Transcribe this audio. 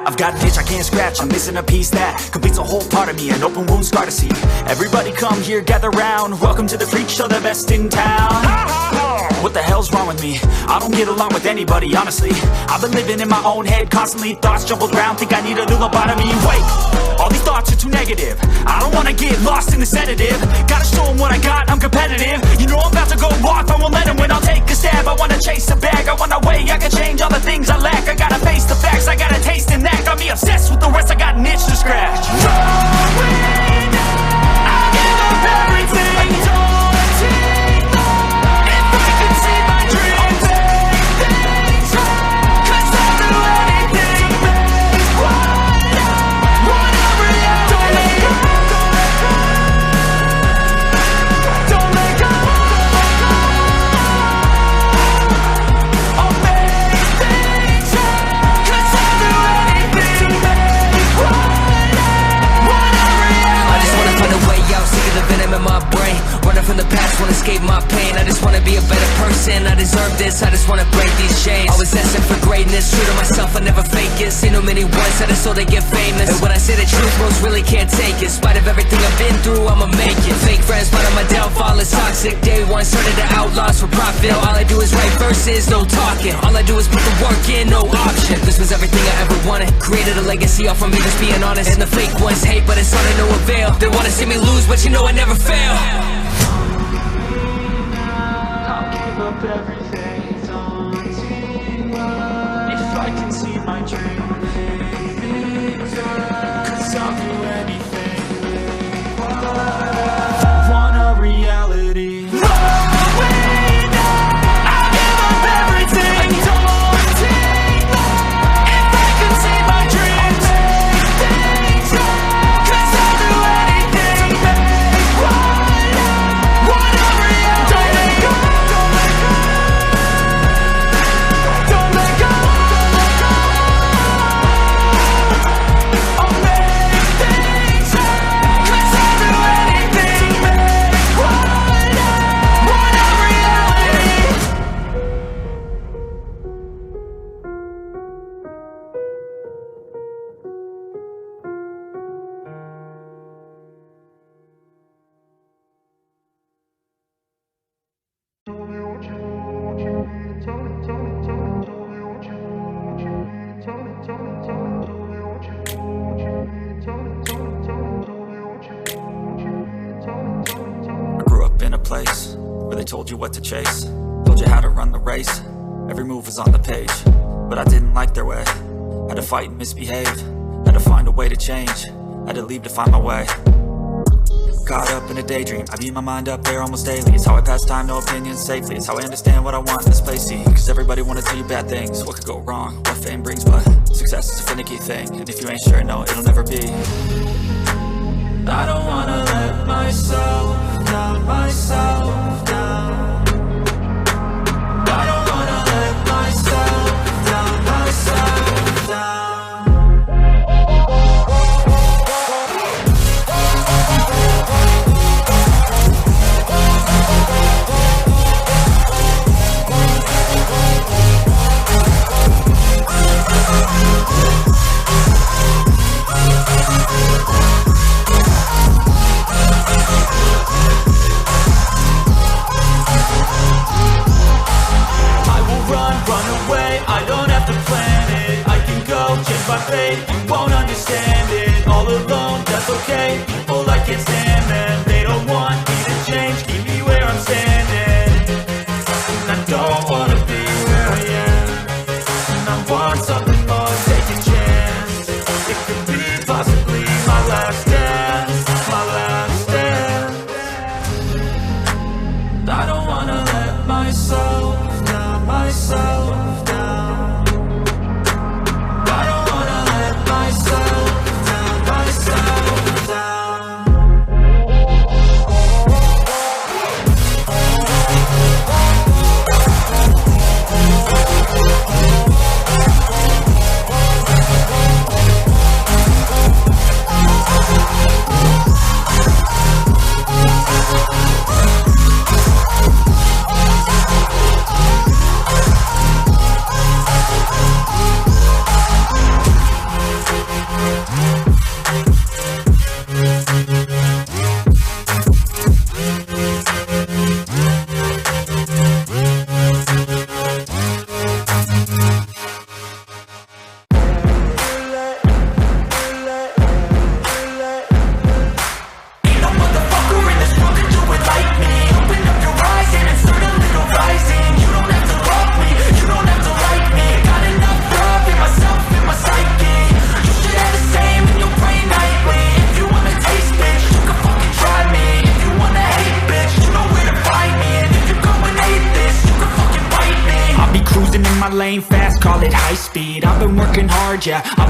I've got an itch I can't scratch, I'm missing a piece that completes a whole part of me, an open wound scar to see. Everybody come here, gather round, welcome to the freak show, the best in town. What the hell's wrong with me? I don't get along with anybody, honestly. I've been living in my own head constantly, thoughts jumbled round, think I need a new lobotomy. Wait, all these thoughts are too negative, I don't wanna get lost in the sedative. Gotta show them what I got, I'm competitive. You know I'm about to go off, I won't let them win, I'll take a stab. I wanna chase a bag, I wanna weigh, I can change all the things I lack. I gotta face the facts, I got a taste in that. Got me obsessed with the rest, I got an itch to scratch. Going, I'll give up everything. Daunting, if I could see my dreams, make things right, 'cause I'll do anything to make what I want a reality. Don't let go. I'll make things right, 'cause I'll do anything to make what I want a reality. I just wanna find a way out, sick of the venom in my brain. Running from the past, wanna escape my pain. I just wanna be a better person, I deserve this. I just wanna break these chains. Always asking for greatness, true to myself, I never fake it. Seen too many ones that are so they get famous. And when I say the truth, most really can't take it. In spite of everything I've been through, I'ma make it. Fake friends, part of my downfall is toxic. Day one, started to outlaws for profit. All I do is write verses, no talking. All I do is put the work in, no option. This was everything I ever wanted. Created a legacy off of me, just being honest. And the fake ones hate, but it's all to no avail. They wanna see me lose, but you know I never fail. I'll give up everything, daunting, if I can see my dream, make things right, 'cause I'll do anything, what I want a reality. Going, I'll give up everything, daunting, if I can see my dream, make things right, 'cause I'll do anything to make what I want a reality. Don't let go, don't let go, don't let go. I'll make things right, 'cause I'll do anything to make what I want a reality. I grew up in a place where they told you what to chase, told you how to run the race, every move was on the page. But I didn't like their way, had to fight and misbehave, had to find a way to change, had to leave to find my way. Caught up in a daydream, I beat my mind up there almost daily. It's how I pass time, no opinions safely. It's how I understand what I want in this place, see. Cause everybody wanna tell you bad things, what could go wrong, what fame brings. But success is a finicky thing, and if you ain't sure, no, it'll never be. I don't wanna let myself down, myself down. I don't wanna let myself down, myself down. cruising in my lane fast, call it high speed. I've been working hard, yeah, I've